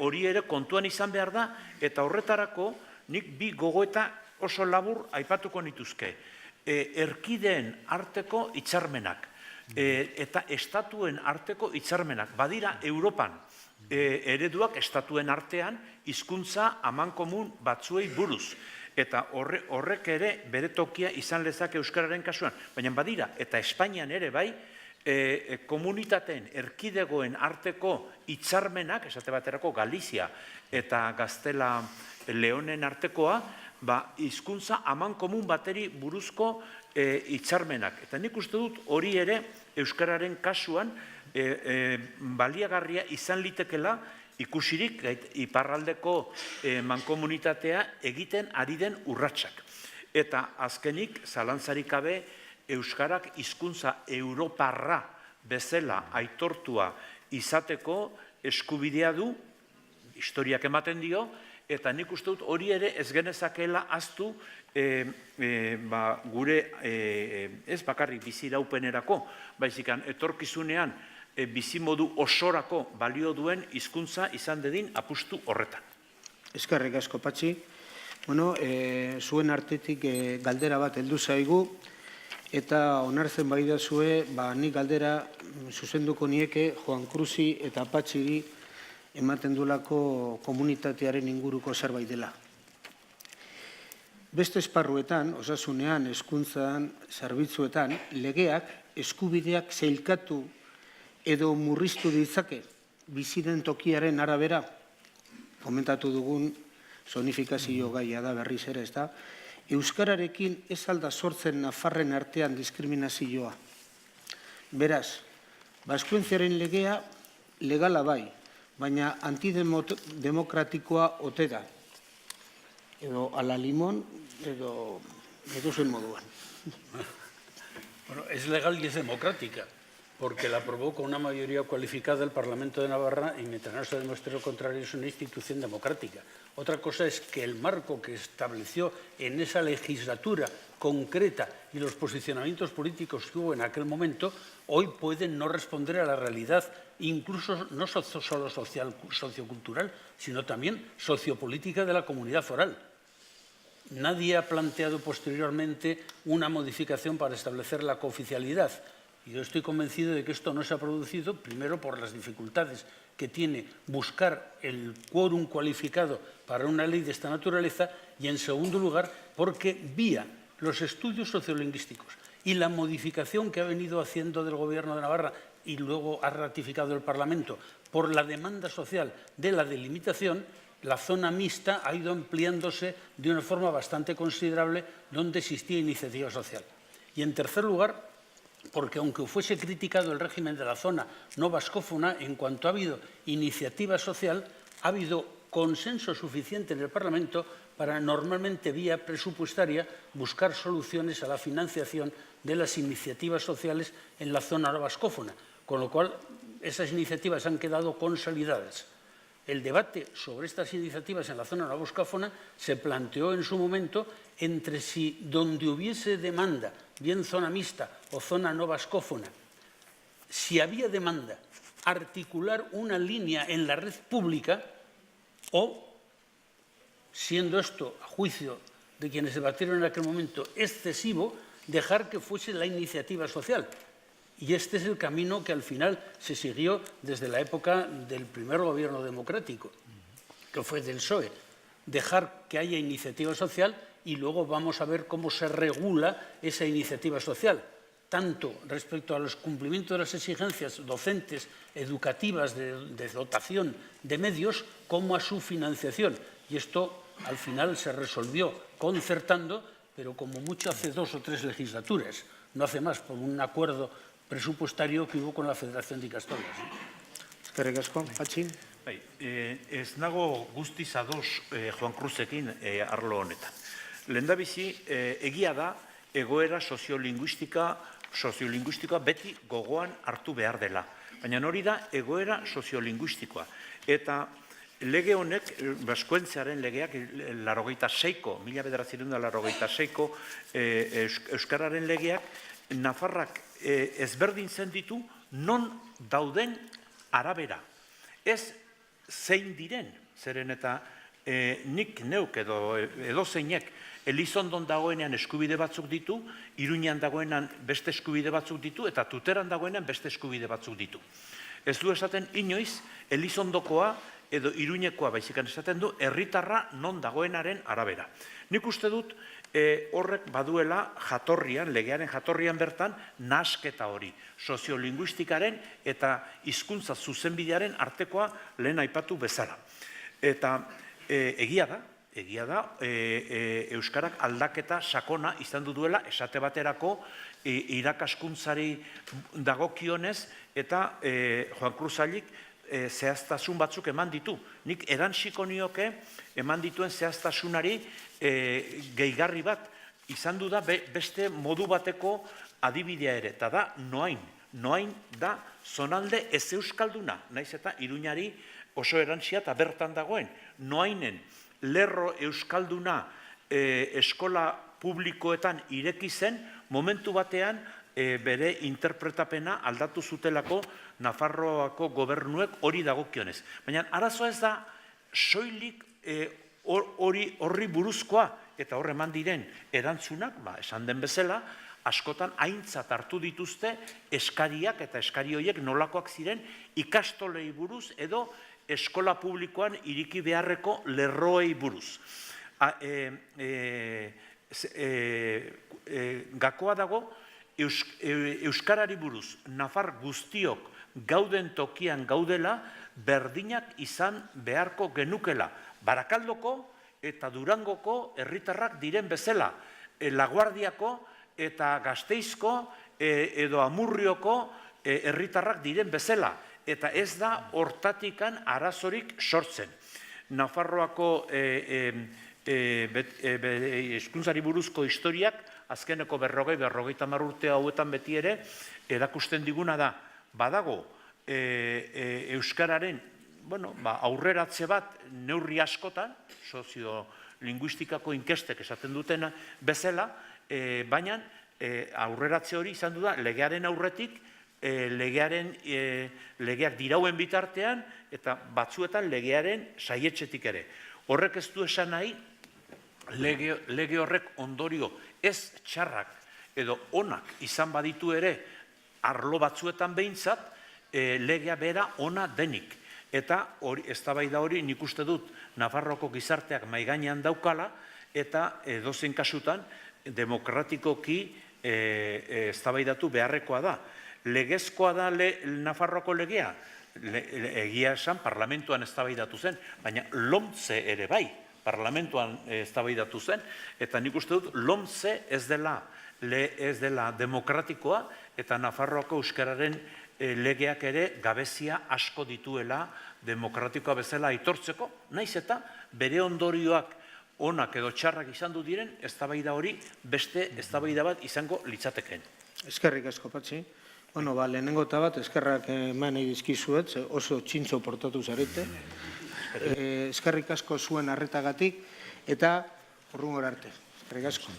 hori ere kontuan izan behar da, eta horretarako nik bi gogoeta oso labur aipatuko nituzke. Erkideen arteko hitzarmenak eta estatuen arteko hitzarmenak. Badira Europan ereduak estatuen artean hizkuntza amankomun batzuei buruz. Eta horrek ere bere tokia izan lezake euskararen kasuan. Baina badira, eta Espainian ere bai, komunitateen erkidegoen arteko hitzarmenak, esate baterako Galizia eta Gaztela Leonen artekoa, hizkuntza amankomun bateri buruzko hitzarmenak. Eta nik uste dut hori ere euskararen kasuan baliagarria izan litekela ikusirik iparraldeko mankomunitatea egiten ari den urratsak. Eta azkenik, zalantzarik gabe, euskarak hizkuntza europarra bezala aitortua izateko eskubidea du, historiak ematen dio, eta nik uste dut hori ere ez genezakela ahaztu gure ez bakarrik biziraupenerako, baizikan etorkizunean bizimodu osorako balio duen hizkuntza izan dedin apustu horretan. Eskerrik asko, Patxi. Bueno, zuen artetik galdera bat heldu zaigu, eta onartzen bai da zue, nik galdera zuzenduko nieke Juan Cruzi eta Patxiri ematen duelako komunitatearen inguruko zerbait dela. Beste esparruetan, osasunean, hezkuntzan, zerbitzuetan, legeak eskubideak sailkatu edo murriztu ditzake biziren tokiaren arabera, komentatu dugun zonifikazio gaia da berriz ere, ez da, euskararekin ez alda sortzen nafarren artean diskriminazioa. Beraz, baskuentziaren legea legala bai, baina antidemokratikoa ote da. Edo ala limon, edo zen moduan. Bueno, es legal y es democrática, porque la aprobó con una mayoría cualificada el Parlamento de Navarra y mientras no se demuestre lo contrario es una institución democrática. Otra cosa es que el marco que estableció en esa legislatura concreta y los posicionamientos políticos que hubo en aquel momento hoy pueden no responder a la realidad, incluso no solo sociocultural, sino también sociopolítica de la comunidad foral. Nadie ha planteado posteriormente una modificación para establecer la cooficialidad. Y yo estoy convencido de que esto no se ha producido, primero por las dificultades que tiene buscar el quórum cualificado para una ley de esta naturaleza y, en segundo lugar, porque vía los estudios sociolingüísticos y la modificación que ha venido haciendo del Gobierno de Navarra y luego ha ratificado el Parlamento por la demanda social de la delimitación, la zona mixta ha ido ampliándose de una forma bastante considerable donde existía iniciativa social. Y, en tercer lugar, porque aunque fuese criticado el régimen de la zona no vascófona, en cuanto ha habido iniciativa social, ha habido consenso suficiente en el Parlamento para, normalmente vía presupuestaria, buscar soluciones a la financiación de las iniciativas sociales en la zona no vascófona, con lo cual esas iniciativas han quedado consolidadas. El debate sobre estas iniciativas en la zona no vascófona se planteó en su momento entre si donde hubiese demanda, bien zona mixta o zona no vascófona, si había demanda, articular una línea en la red pública o, siendo esto, a juicio de quienes debatieron en aquel momento, excesivo, dejar que fuese la iniciativa social. Y este es el camino que al final se siguió desde la época del primer gobierno democrático, que fue del PSOE. Dejar que haya iniciativa social y luego vamos a ver cómo se regula esa iniciativa social, tanto respecto a los cumplimientos de las exigencias docentes, educativas, de dotación de medios, como a su financiación. Y esto al final se resolvió concertando, pero como mucho hace 2 o 3 legislaturas, no hace más, por un acuerdo presupuestario que hubo con la Federación de Ikastolas. Eskerrik asko, Patxi. Ez nago guztiz ados Juan Cruzekin arlo honetan. Lehendabizi, egia da, egoera soziolinguistikoa beti gogoan hartu behar dela. Baina hori da, egoera soziolinguistikoa. Eta lege honek, Baskuentziaren legeak, 1986ko Euskararen legeak, Nafarrak ezberdintzen ditu non dauden arabera. Ez zein diren, zeren eta nik neuk edo zeinek Elizondon dagoenean eskubide batzuk ditu, Iruñean dagoenean beste eskubide batzuk ditu, eta Tuteran dagoenean beste eskubide batzuk ditu. Ez du esaten inoiz Elizondokoa edo Iruñekoa baizikan esaten du herritarra non dagoenaren arabera. Nik uste dut horrek baduela jatorrian, legearen jatorrian bertan, nahasketa hori, soziolinguistikaren eta hizkuntza zuzenbidearen artekoa lehen aipatu bezala. Eta egia da, Euskarak aldaketa sakona izan duela esate baterako irakaskuntzari dagokionez eta Juan Cruzalik zehaztasun batzuk eman ditu. Nik erantsiko nioke eman dituen zehaztasunari gehigarri bat izan du da beste modu bateko adibidea ere, eta da Noain. Noain da zonalde ez euskalduna, naiz eta Iruñari oso erantsia eta bertan dagoen. Noainen lerro euskalduna eskola publikoetan ireki zen, momentu batean bere interpretapena aldatu zutelako Nafarroako gobernuek hori dagokionez. Baina arazoa ez da soilik horri buruzkoa eta horre eman diren erantzunak, esan den bezala, askotan aintzat hartu dituzte eskariak eta eskari horiek nolakoak ziren ikastolei buruz edo eskola publikoan iriki beharreko lerroei buruz. Gakoa dago, Euskarari buruz, Nafar guztiok gauden tokian gaudela, berdinak izan beharko genukela. Barakaldoko eta Durangoko herritarrak diren bezala, Laguardiako eta Gasteizko edo Amurrioko herritarrak diren bezala, eta ez da hortatikan arazorik sortzen. Nafarroako hizkuntzari buruzko historiak, azkeneko 40-50 urte hauetan beti ere, erakusten diguna da, badago euskararen aurreratze bat neurri askotan, soziolinguistikako inkestek esaten dutena bezala, baina aurreratze hori izan du da legearen aurretik, legeak dirauen bitartean, eta batzuetan legearen saietxetik ere. Horrek ez du esan nahi, lege horrek ondorio ez txarrak edo onak izan baditu ere arlo batzuetan behintzat, legea bera ona denik. Eta eztabaida hori nik uste dut Nafarroako gizarteak maigainean daukala, eta edozein kasutan demokratikoki eztabaidatu beharrekoa da. Legezkoa da Nafarroako legea? Egia esan parlamentuan eztabaidatu zen, baina LOMCE ere bai, parlamentuan eztabaidatu zen, eta nik uste dut LOMCE ez dela demokratikoa, eta Nafarroako euskararen legeak ere gabezia asko dituela demokratikoa bezala aitortzeko, naiz eta bere ondorioak onak edo txarrak izan du diren, eztabaida hori beste eztabaida bat izango litzateken. Eskerrik asko, Patxi. Lehenengo eta bat, eskerrak eman edizkizuet, oso txintxo portatu zarete. Eskerrik asko zuen arretagatik, eta urrungor arte. Eskerrik asko.